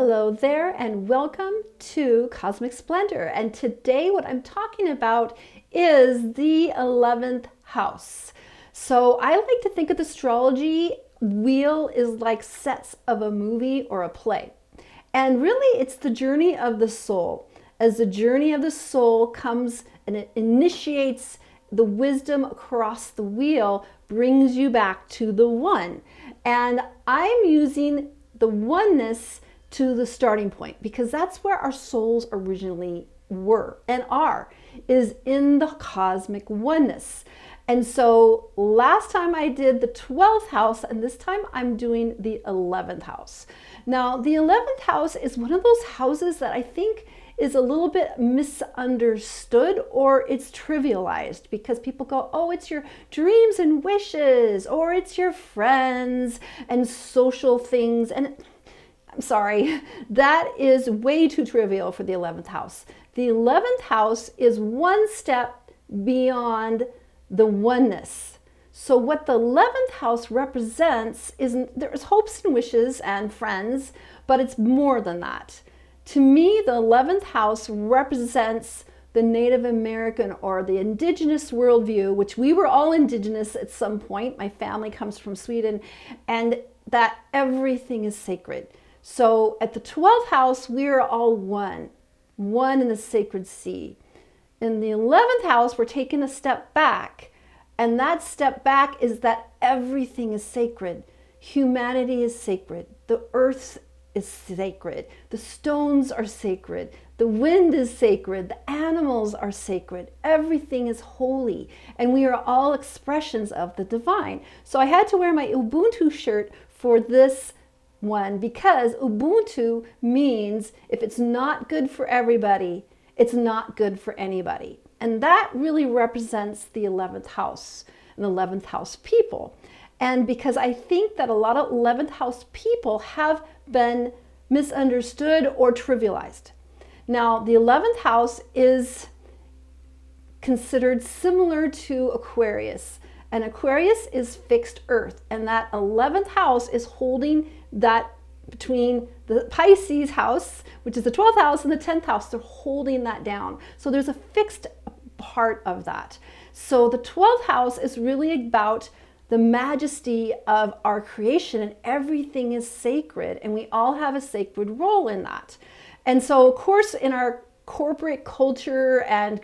Hello there and welcome to Cosmic Splendor. And today what I'm talking about is the 11th house. So I like to think of the astrology wheel is like sets of a movie or a play. And really it's the journey of the soul. As the journey of the soul comes and it initiates the wisdom across the wheel, brings you back to the one. And I'm using the oneness to the starting point because that's where our souls originally were and are, is in the cosmic oneness. And so last time I did the 12th house, and this time I'm doing the 11th house. Now the 11th house is one of those houses that I think is a little bit misunderstood, or it's trivialized because people go, oh, it's your dreams and wishes, or it's your friends and social things. And I'm sorry, that is way too trivial for the 11th house. The 11th house is one step beyond the oneness. So what the 11th house represents is there's hopes and wishes and friends, but it's more than that. To me, the 11th house represents the Native American or the indigenous worldview, which we were all indigenous at some point. My family comes from Sweden, and that everything is sacred. So at the 12th house, we are all one in the sacred sea. In the 11th house, we're taking a step back. And that step back is that everything is sacred. Humanity is sacred. The earth is sacred. The stones are sacred. The wind is sacred. The animals are sacred. Everything is holy. And we are all expressions of the divine. So I had to wear my Ubuntu shirt for this one because Ubuntu means if it's not good for everybody, it's not good for anybody. And that really represents the 11th house and the 11th house people. And because I think that a lot of 11th house people have been misunderstood or trivialized. Now, the 11th house is considered similar to Aquarius. And Aquarius is fixed earth. And that 11th house is holding that between the Pisces house, which is the 12th house, and the 10th house. They're holding that down. So there's a fixed part of that. So the 12th house is really about the majesty of our creation, and everything is sacred, and we all have a sacred role in that. And so, of course, in our corporate culture and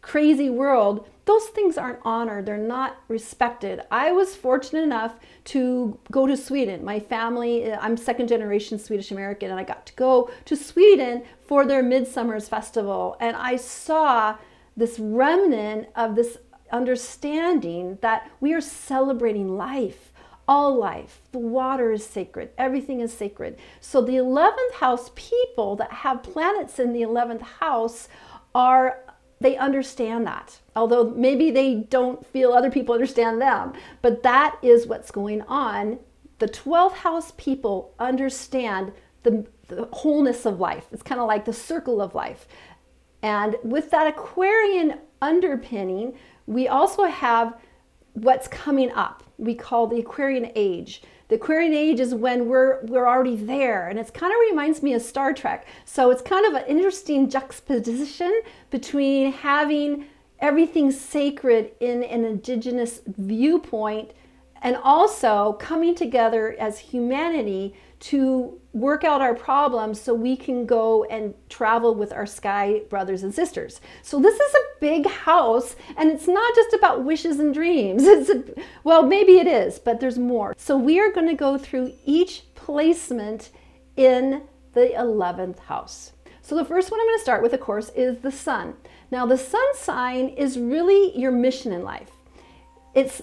crazy world, those things aren't honored, they're not respected. I was fortunate enough to go to Sweden. My family, I'm second generation Swedish American, and I got to go to Sweden for their Midsummer's Festival, and I saw this remnant of this understanding that we are celebrating life, all life. The water is sacred, everything is sacred. So the 11th house people that have planets in the 11th house they understand that. Although maybe they don't feel other people understand them, but that is what's going on. The 12th house people understand the wholeness of life. It's kind of like the circle of life. And with that Aquarian underpinning, we also have what's coming up. We call the Aquarian age. The Aquarian age is when we're already there, and it kind of reminds me of Star Trek. So it's kind of an interesting juxtaposition between having everything sacred in an indigenous viewpoint and also coming together as humanity to work out our problems so we can go and travel with our sky brothers and sisters. So this is a big house, and it's not just about wishes and dreams. Well, maybe it is, but there's more. So we are going to go through each placement in the 11th house. So the first one I'm going to start with, of course, is the sun. Now, the sun sign is really your mission in life.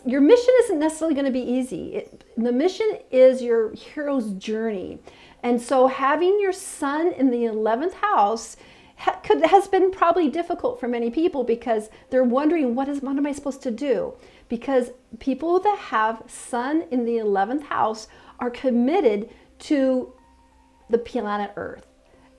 Your mission isn't necessarily going to be easy. The mission is your hero's journey. And so having your sun in the 11th house has been probably difficult for many people because they're wondering, what am I supposed to do? Because people that have sun in the 11th house are committed to the planet Earth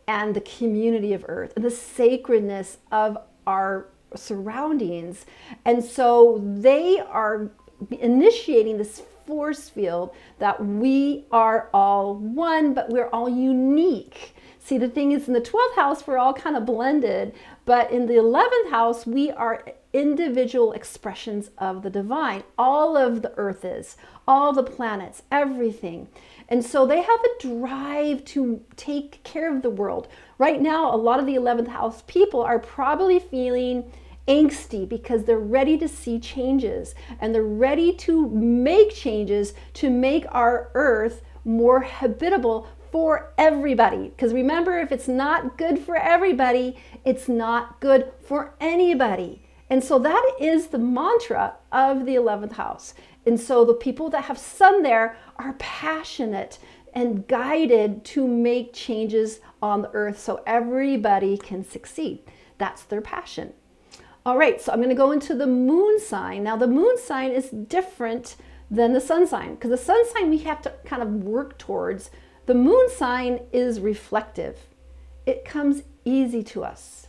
and the community of Earth and the sacredness of our surroundings. And so they are initiating this force field that we are all one, but we're all unique. See, the thing is, in the 12th house, we're all kind of blended, but in the 11th house, we are individual expressions of the divine. All of the earth is, all the planets, everything. And so they have a drive to take care of the world. Right now, a lot of the 11th house people are probably feeling angsty because they're ready to see changes, and they're ready to make changes to make our earth more habitable for everybody. Because remember, if it's not good for everybody, it's not good for anybody. And so that is the mantra of the 11th house. And so the people that have sun there are passionate and guided to make changes on the earth so everybody can succeed. That's their passion. All right, so I'm going to go into the moon sign. Now, the moon sign is different than the sun sign, because the sun sign we have to kind of work towards. The moon sign is reflective. It comes easy to us.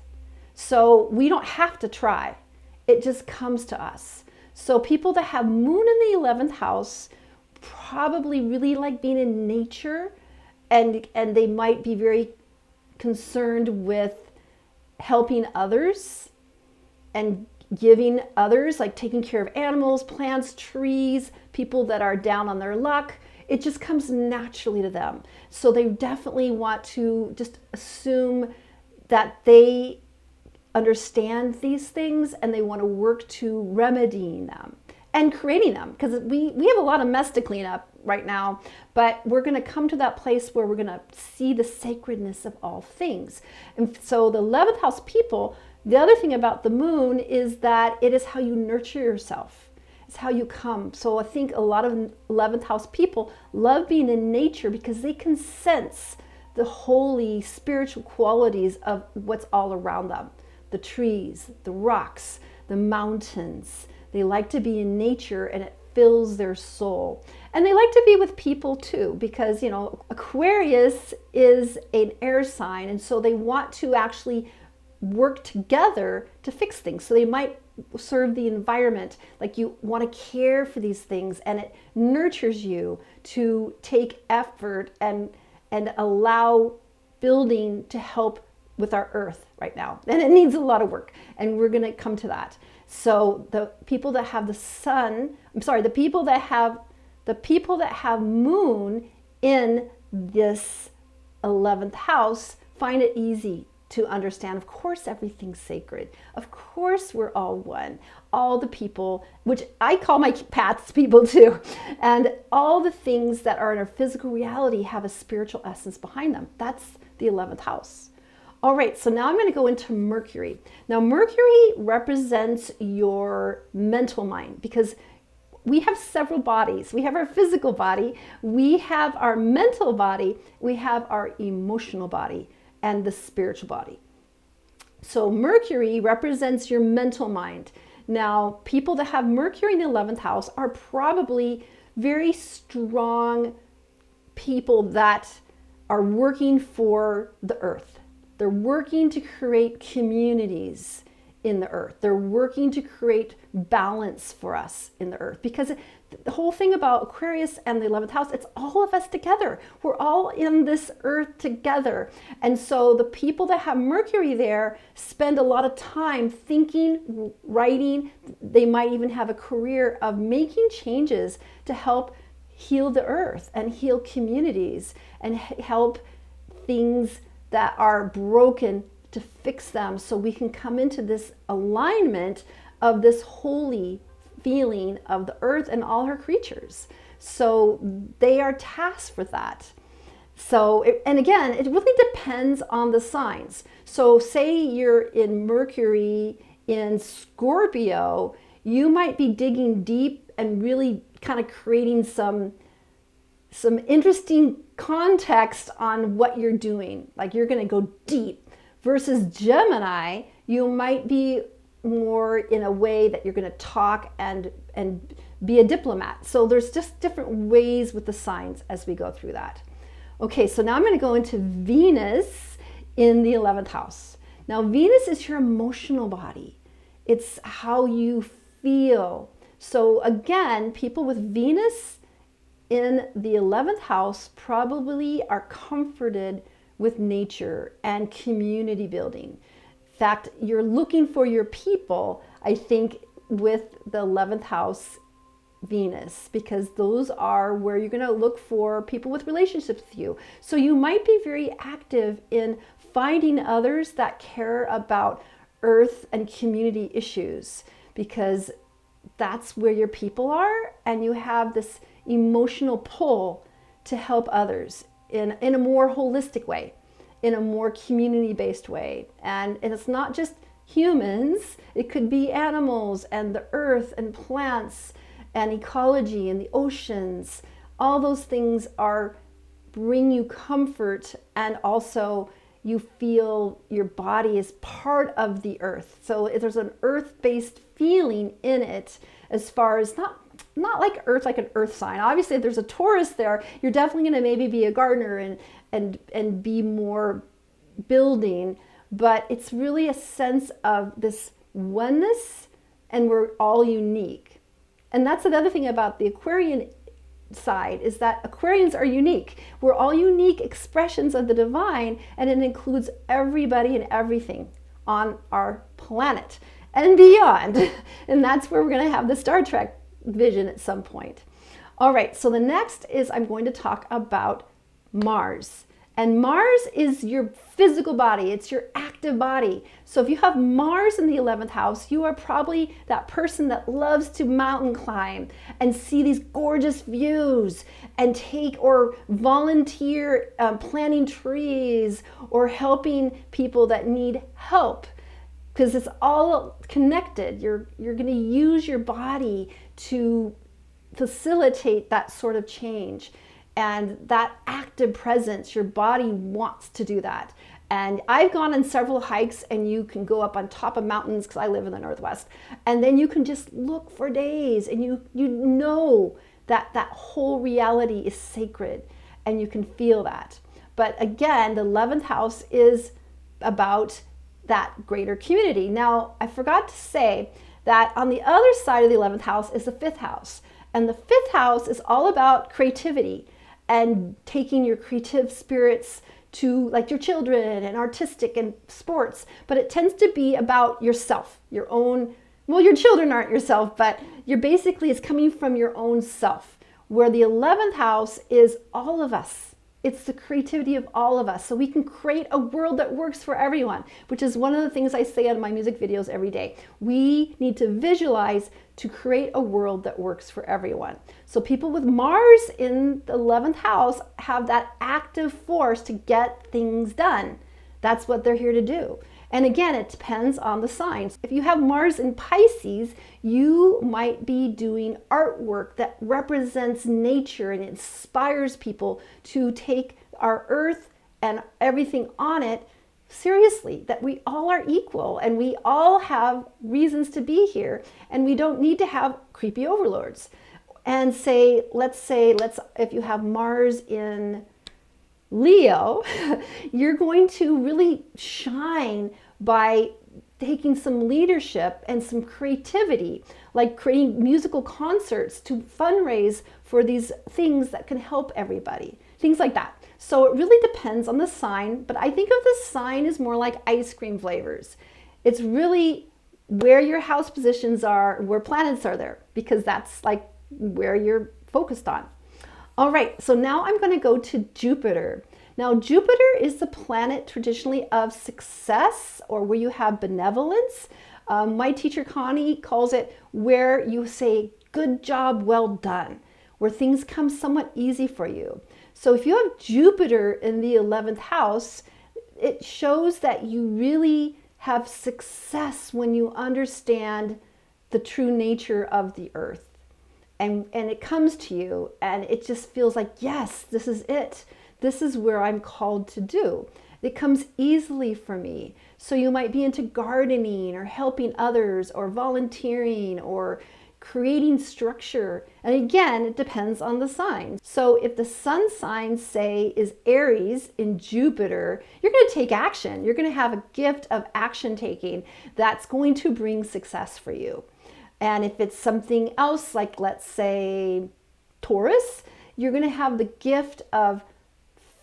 So we don't have to try. It just comes to us. So people that have moon in the 11th house probably really like being in nature, and they might be very concerned with helping others and giving others, like taking care of animals, plants, trees, people that are down on their luck. It just comes naturally to them. So they definitely want to just assume that they understand these things, and they want to work to remedying them and creating them, because we have a lot of mess to clean up right now, but we're going to come to that place where we're going to see the sacredness of all things. And so the 11th house people, the other thing about the moon is that it is how you nurture yourself. It's how you come. So I think a lot of 11th house people love being in nature because they can sense the holy spiritual qualities of what's all around them. The trees, the rocks, the mountains. They like to be in nature, and it fills their soul. And they like to be with people too, because, Aquarius is an air sign, and so they want to actually work together to fix things. So they might serve the environment, like you want to care for these things, and it nurtures you to take effort and allow building to help with our earth right now. And it needs a lot of work, and we're going to come to that. So the people that have the people that have moon in this 11th house find it easy to understand. Of course, everything's sacred. Of course, we're all one. All the people, which I call my paths people too, and all the things that are in our physical reality have a spiritual essence behind them. That's the 11th house. All right, so now I'm going to go into Mercury. Now, Mercury represents your mental mind, because we have several bodies. We have our physical body, we have our mental body, we have our emotional body, and the spiritual body. So Mercury represents your mental mind. Now, people that have Mercury in the 11th house are probably very strong people that are working for the earth. They're working to create communities in the earth. They're working to create balance for us in the earth, because the whole thing about Aquarius and the 11th house, it's all of us together. We're all in this earth together. And so the people that have Mercury there spend a lot of time thinking, writing. They might even have a career of making changes to help heal the earth and heal communities and help things that are broken to fix them, so we can come into this alignment of this holy feeling of the earth and all her creatures. So they are tasked with that. So, and again, it really depends on the signs. So say you're in Mercury in Scorpio, you might be digging deep and really kind of creating some interesting context on what you're doing. Like you're going to go deep. Versus Gemini, you might be more in a way that you're going to talk and be a diplomat. So there's just different ways with the signs as we go through that. Okay, so now I'm going to go into Venus in the 11th house. Now, Venus is your emotional body. It's how you feel. So again, people with Venus in the 11th house probably are comforted with nature and community building. In fact, you're looking for your people, I think, with the 11th house Venus, because those are where you're going to look for people with relationships with you. So you might be very active in finding others that care about earth and community issues, because that's where your people are, and you have this emotional pull to help others in a more holistic way, in a more community-based way. And it's not just humans, it could be animals and the earth and plants and ecology and the oceans. All those things bring you comfort, and also you feel your body is part of the earth. So there's an earth-based feeling in it, as far as not like earth, like an earth sign. Obviously, if there's a Taurus there, you're definitely going to maybe be a gardener and be more building, but it's really a sense of this oneness, and we're all unique. And that's another thing about the Aquarian side, is that Aquarians are unique. We're all unique expressions of the divine, and it includes everybody and everything on our planet and beyond. And that's where we're going to have the Star Trek vision at some point. All right, so the next is I'm going to talk about Mars. And Mars is your physical body. It's your active body. So if you have Mars in the 11th house, you are probably that person that loves to mountain climb and see these gorgeous views and take or volunteer planting trees or helping people that need help, because it's all connected. You're going to use your body to facilitate that sort of change. And that active presence, your body wants to do that. And I've gone on several hikes, and you can go up on top of mountains, because I live in the Northwest, and then you can just look for days, and you know that that whole reality is sacred, and you can feel that. But again, the 11th house is about that greater community. Now, I forgot to say that on the other side of the 11th house is the 5th house. And the 5th house is all about creativity and taking your creative spirits to, like, your children and artistic and sports. But it tends to be about yourself, your own, well, your children aren't yourself, but you're basically, it's coming from your own self, where the 11th house is all of us. It's the creativity of all of us. So we can create a world that works for everyone, which is one of the things I say on my music videos every day. We need to visualize to create a world that works for everyone. So people with Mars in the 11th house have that active force to get things done. That's what they're here to do. And again, it depends on the signs. If you have Mars in Pisces, you might be doing artwork that represents nature and inspires people to take our earth and everything on it seriously, that we all are equal and we all have reasons to be here, and we don't need to have creepy overlords. And if you have Mars in Leo, you're going to really shine by taking some leadership and some creativity, like creating musical concerts to fundraise for these things that can help everybody, things like that. So it really depends on the sign, but I think of the sign as more like ice cream flavors. It's really where your house positions are, where planets are there, because that's like where you're focused on. All right, so now I'm going to go to Jupiter. Now, Jupiter is the planet traditionally of success, or where you have benevolence. My teacher Connie calls it where you say, good job, well done, where things come somewhat easy for you. So if you have Jupiter in the 11th house, it shows that you really have success when you understand the true nature of the earth. And it comes to you, and it just feels like, yes, this is it. This is where I'm called to do. It comes easily for me. So you might be into gardening or helping others or volunteering or creating structure. And again, it depends on the sign. So if the sun sign, say, is Aries in Jupiter, you're going to take action. You're going to have a gift of action taking that's going to bring success for you. And if it's something else, like let's say Taurus, you're going to have the gift of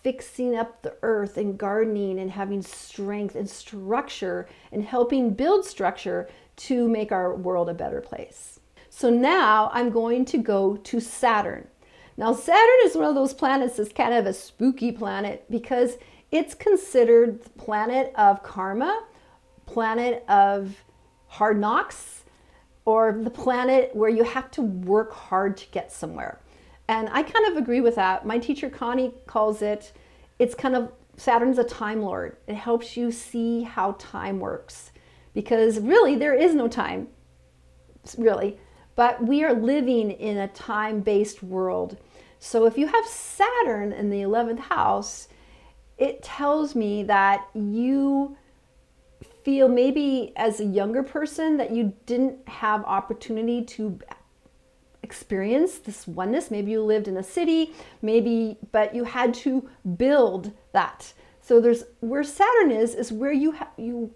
fixing up the earth and gardening and having strength and structure and helping build structure to make our world a better place. So now I'm going to go to Saturn. Now Saturn is one of those planets that's kind of a spooky planet because it's considered the planet of karma, planet of hard knocks, or the planet where you have to work hard to get somewhere. And I kind of agree with that. My teacher Connie calls it, it's kind of, Saturn's a time lord. It helps you see how time works. Because really, there is no time, really. But we are living in a time-based world. So if you have Saturn in the 11th house, it tells me that you feel maybe as a younger person that you didn't have opportunity to experience this oneness. Maybe you lived in a city, but you had to build that. So there's where Saturn is where you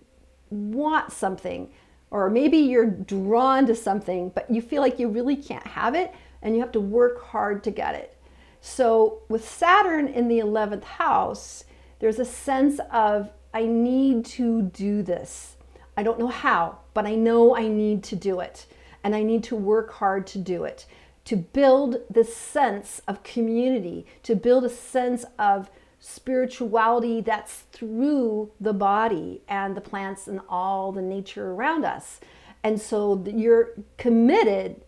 want something, or maybe you're drawn to something, but you feel like you really can't have it and you have to work hard to get it. So with Saturn in the 11th house, there's a sense of, I need to do this. I don't know how, but I know I need to do it. And I need to work hard to do it, to build this sense of community, to build a sense of spirituality that's through the body and the plants and all the nature around us. And so you're committed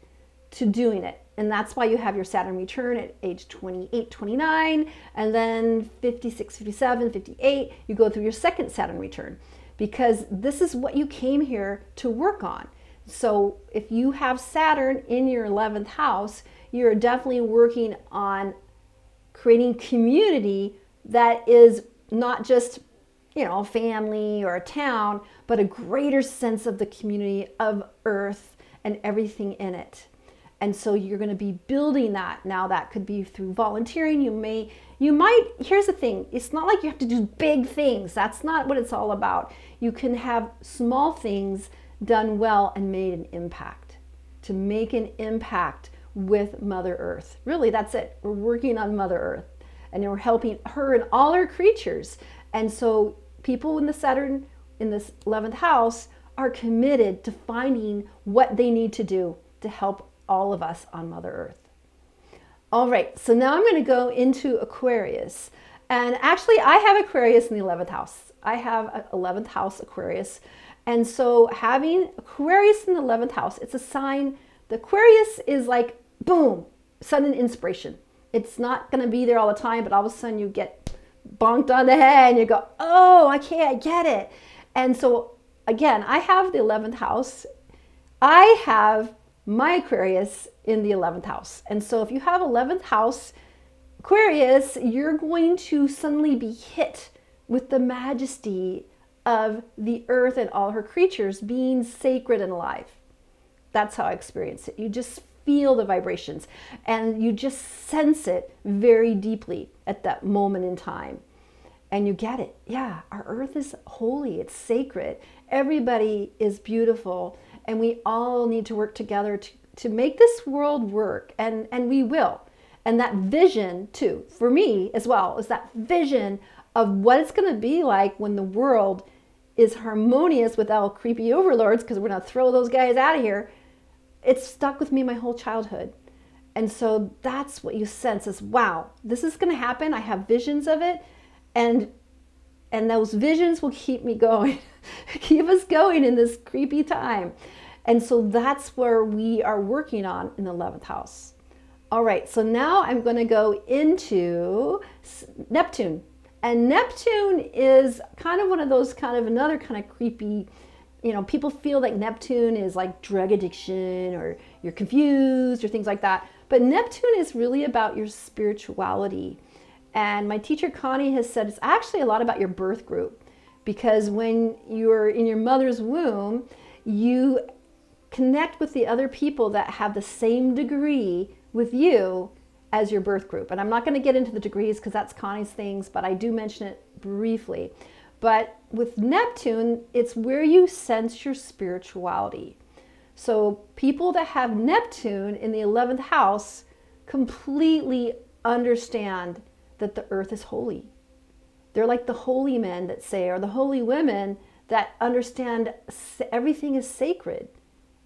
to doing it. And that's why you have your Saturn return at age 28, 29, and then 56, 57, 58, you go through your second Saturn return, because this is what you came here to work on. So if you have Saturn in your 11th house, you're definitely working on creating community that is not just, a family or a town, but a greater sense of the community of Earth and everything in it. And so you're going to be building that. Now that could be through volunteering. Here's the thing. It's not like you have to do big things. That's not what it's all about. You can have small things done well and made an impact, to make an impact with Mother Earth. Really, that's it. We're working on Mother Earth and we're helping her and all her creatures. And so people in the Saturn in this 11th house are committed to finding what they need to do to help all of us on Mother Earth. All right, so now I'm going to go into Aquarius. And actually, I have Aquarius in the 11th house. I have an 11th house Aquarius. And so having Aquarius in the 11th house, it's a sign. The Aquarius is like, boom, sudden inspiration. It's not going to be there all the time, but all of a sudden you get bonked on the head and you go, oh, okay, I get it. And so again, I have the 11th house. I have my Aquarius in the 11th house. And so if you have 11th house Aquarius, you're going to suddenly be hit with the majesty of the earth and all her creatures being sacred and alive. That's how I experience it. You just feel the vibrations and you just sense it very deeply at that moment in time. And you get it. Yeah, our earth is holy. It's sacred. Everybody is beautiful. And we all need to work together to make this world work. And we will. And that vision too, for me as well, is that vision of what it's going to be like when the world is harmonious without creepy overlords, because we're going to throw those guys out of here. It's stuck with me my whole childhood. And so that's what you sense is, wow, this is going to happen. I have visions of it. And those visions will keep me going, keep us going in this creepy time. And so that's where we are working on in the 11th house. All right, so now I'm going to go into Neptune. And Neptune is kind of one of those another kind of creepy, people feel like Neptune is like drug addiction or you're confused or things like that. But Neptune is really about your spirituality. And my teacher Connie has said it's actually a lot about your birth group, because when you're in your mother's womb, you connect with the other people that have the same degree with you as your birth group. And I'm not going to get into the degrees because that's Connie's things, but I do mention it briefly. But with Neptune, it's where you sense your spirituality. So people that have Neptune in the 11th house completely understand that the earth is holy. They're like the holy men that say, or the holy women that understand everything is sacred.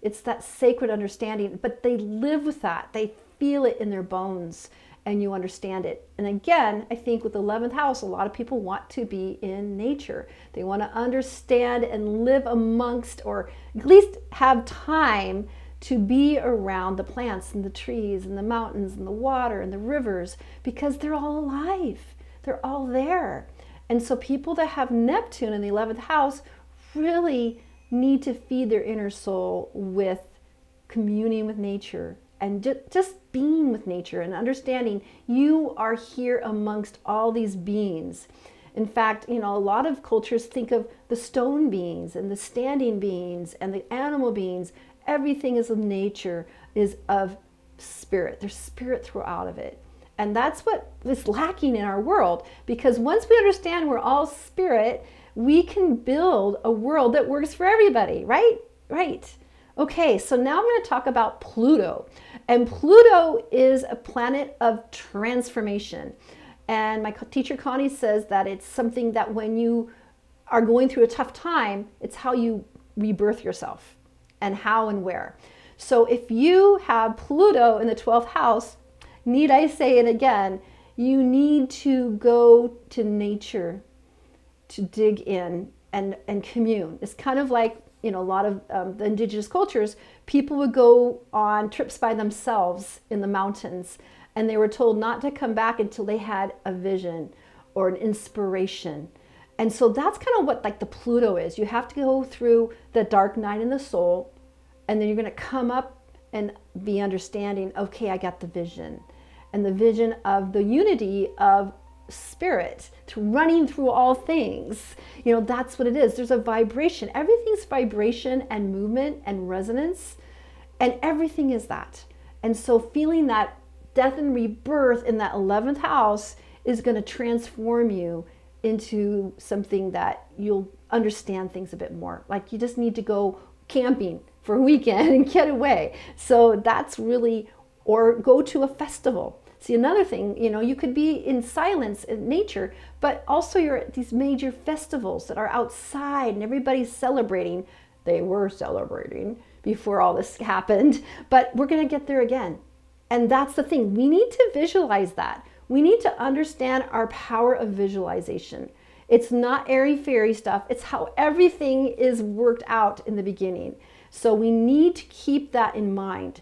It's that sacred understanding, but they live with that. They feel it in their bones, and you understand it. And again, I think with the 11th house, a lot of people want to be in nature. They want to understand and live amongst, or at least have time to be around the plants and the trees and the mountains and the water and the rivers, because they're all alive. They're all there. And so people that have Neptune in the 11th house really need to feed their inner soul with communing with nature and just being with nature and understanding you are here amongst all these beings. In fact, a lot of cultures think of the stone beings and the standing beings and the animal beings. Everything is of nature, is of spirit. There's spirit throughout of it. And that's what is lacking in our world, because once we understand we're all spirit, we can build a world that works for everybody, right? Right. Okay, so now I'm going to talk about Pluto. And Pluto is a planet of transformation. And my teacher Connie says that it's something that when you are going through a tough time, it's how you rebirth yourself and how and where. So if you have Pluto in the 12th house, need I say it again, you need to go to nature to dig in and commune. It's kind of like, a lot of the indigenous cultures, people would go on trips by themselves in the mountains, and they were told not to come back until they had a vision or an inspiration. And so that's kind of what like the Pluto is. You have to go through the dark night in the soul, and then you're going to come up and be understanding, okay, I got the vision. And the vision of the unity of spirit running through all things. That's what it is. There's a vibration. Everything's vibration and movement and resonance, and everything is that. And so feeling that death and rebirth in that 11th house is going to transform you into something that you'll understand things a bit more. Like you just need to go camping for a weekend and get away. So that's really, or go to a festival. See, another thing, you could be in silence in nature, but also you're at these major festivals that are outside and everybody's celebrating. They were celebrating before all this happened, but we're going to get there again. And that's the thing. We need to visualize that. We need to understand our power of visualization. It's not airy-fairy stuff. It's how everything is worked out in the beginning. So we need to keep that in mind,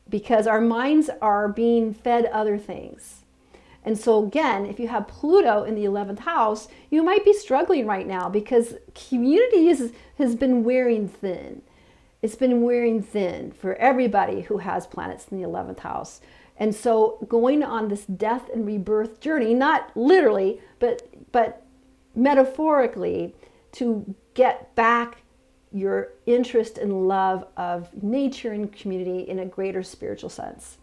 because our minds are being fed other things. And so again, if you have Pluto in the 11th house, you might be struggling right now because community has been wearing thin. It's been wearing thin for everybody who has planets in the 11th house. And so going on this death and rebirth journey, not literally, but metaphorically, to get back your interest and love of nature and community in a greater spiritual sense.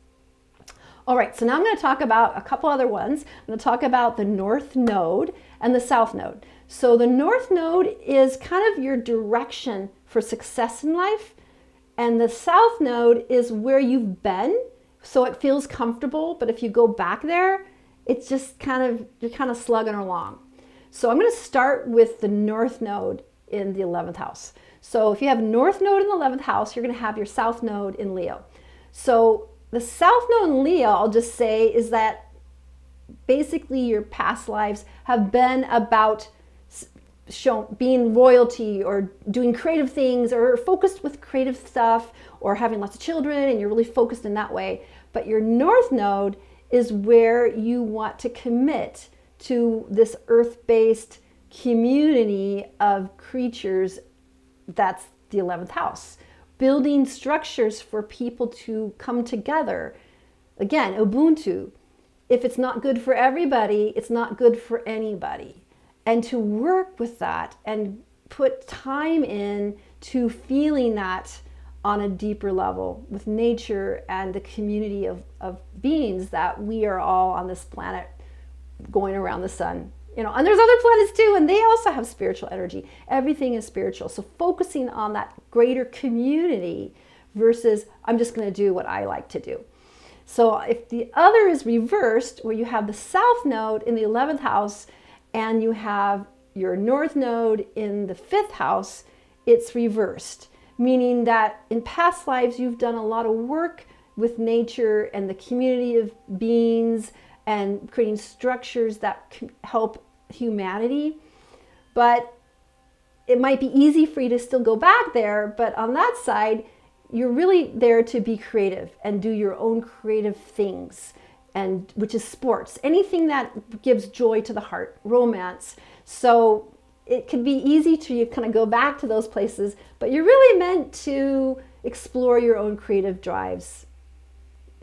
All right, so now I'm going to talk about a couple other ones. I'm going to talk about the North Node and the South Node. So the North Node is kind of your direction for success in life, and the South Node is where you've been, so it feels comfortable, but if you go back there, it's just you're kind of slugging along. So I'm going to start with the North Node in the 11th house. So if you have North Node in the 11th house, you're going to have your South Node in Leo. So the South Node in Leo, I'll just say, is that basically your past lives have been about being royalty or doing creative things or focused with creative stuff or having lots of children, and you're really focused in that way. But your North Node is where you want to commit to this earth-based community of creatures. That's the 11th house. Building structures for people to come together. Again, Ubuntu. If it's not good for everybody, it's not good for anybody. And to work with that and put time in to feeling that on a deeper level with nature and the community of beings that we are all on this planet going around the sun. And there's other planets too, and they also have spiritual energy. Everything is spiritual. So focusing on that greater community versus I'm just going to do what I like to do. So if the other is reversed, where you have the south node in the 11th house and you have your north node in the 5th house, it's reversed, meaning that in past lives you've done a lot of work with nature and the community of beings and creating structures that help humanity. But it might be easy for you to still go back there, but on that side, you're really there to be creative and do your own creative things, and which is sports, anything that gives joy to the heart, romance. So it can be easy to kind of go back to those places, but you're really meant to explore your own creative drives.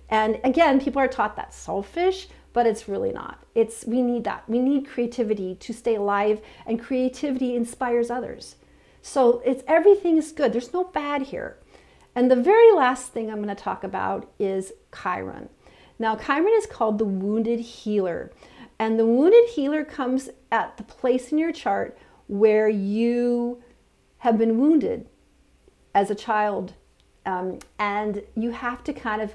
And again, people are taught that's selfish, but it's really not. We need that. We need creativity to stay alive, and creativity inspires others. So everything is good. There's no bad here. And the very last thing I'm going to talk about is Chiron. Now, Chiron is called the wounded healer. And the wounded healer comes at the place in your chart where you have been wounded as a child. And you have to kind of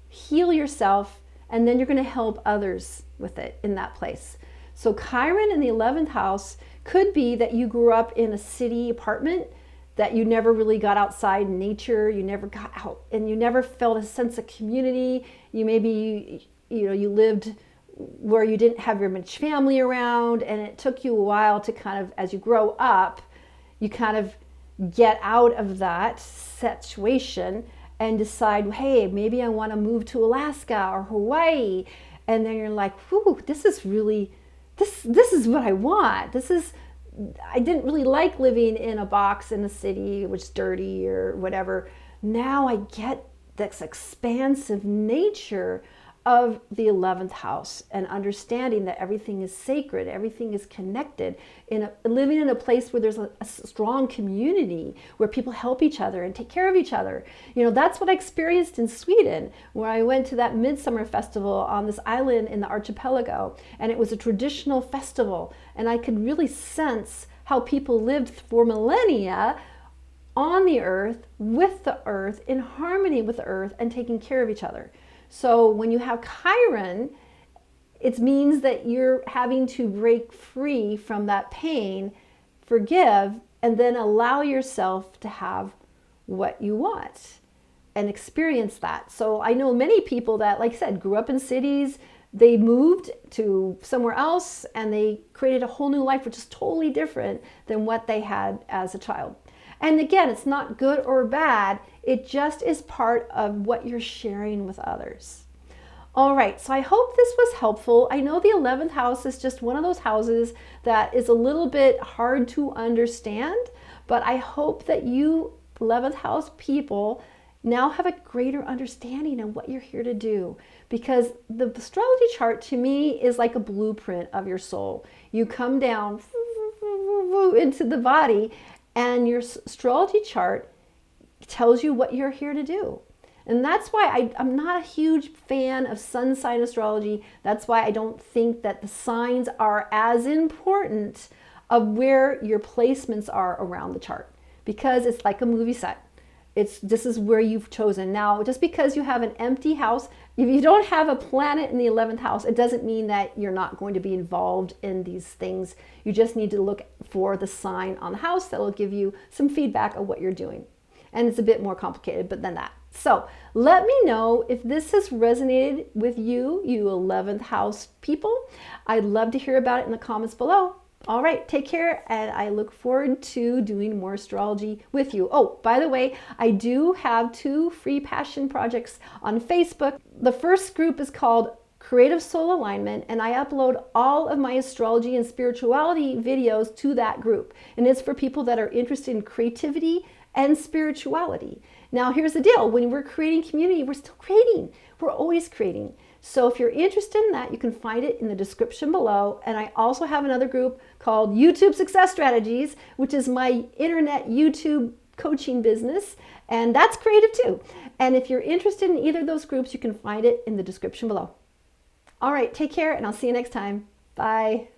heal yourself, and then you're going to help others with it in that place. So Chiron in the 11th house could be that you grew up in a city apartment, that you never really got outside in nature, you never got out, and you never felt a sense of community. You lived where you didn't have your much family around, and it took you a while to kind of, as you grow up, you kind of get out of that situation and decide, hey, maybe I want to move to Alaska or Hawaii. And then you're like, whew, this is what I want. I didn't really like living in a box in a city, which is dirty or whatever. Now I get this expansive nature of the 11th house, and understanding that everything is sacred, everything is connected, living in a place where there's a strong community, where people help each other and take care of each other. That's what I experienced in Sweden, where I went to that midsummer festival on this island in the archipelago, and it was a traditional festival, and I could really sense how people lived for millennia on the earth, with the earth, in harmony with the earth, and taking care of each other. So when you have Chiron, it means that you're having to break free from that pain, forgive, and then allow yourself to have what you want and experience that. So I know many people that, like I said, grew up in cities, they moved to somewhere else, and they created a whole new life, which is totally different than what they had as a child. And again, it's not good or bad. It just is part of what you're sharing with others. All right, so I hope this was helpful. I know the 11th house is just one of those houses that is a little bit hard to understand, but I hope that you 11th house people now have a greater understanding of what you're here to do, because the astrology chart to me is like a blueprint of your soul. You come down into the body, and your astrology chart tells you what you're here to do. And that's why I'm not a huge fan of sun sign astrology. That's why I don't think that the signs are as important of where your placements are around the chart, because it's like a movie set. This is where you've chosen. Now, just because you have an empty house, if you don't have a planet in the 11th house, it doesn't mean that you're not going to be involved in these things. You just need to look for the sign on the house that will give you some feedback of what you're doing. And it's a bit more complicated than that. So let me know if this has resonated with you 11th house people. I'd love to hear about it in the comments below. All right, take care, and I look forward to doing more astrology with you. Oh, by the way, I do have 2 free passion projects on Facebook. The first group is called Creative Soul Alignment, and I upload all of my astrology and spirituality videos to that group. And it's for people that are interested in creativity and spirituality. Now, here's the deal. When we're creating community, we're still creating. We're always creating. So if you're interested in that, you can find it in the description below. And I also have another group called YouTube Success Strategies, which is my internet YouTube coaching business. And that's creative too. And if you're interested in either of those groups, you can find it in the description below. All right, take care, and I'll see you next time. Bye.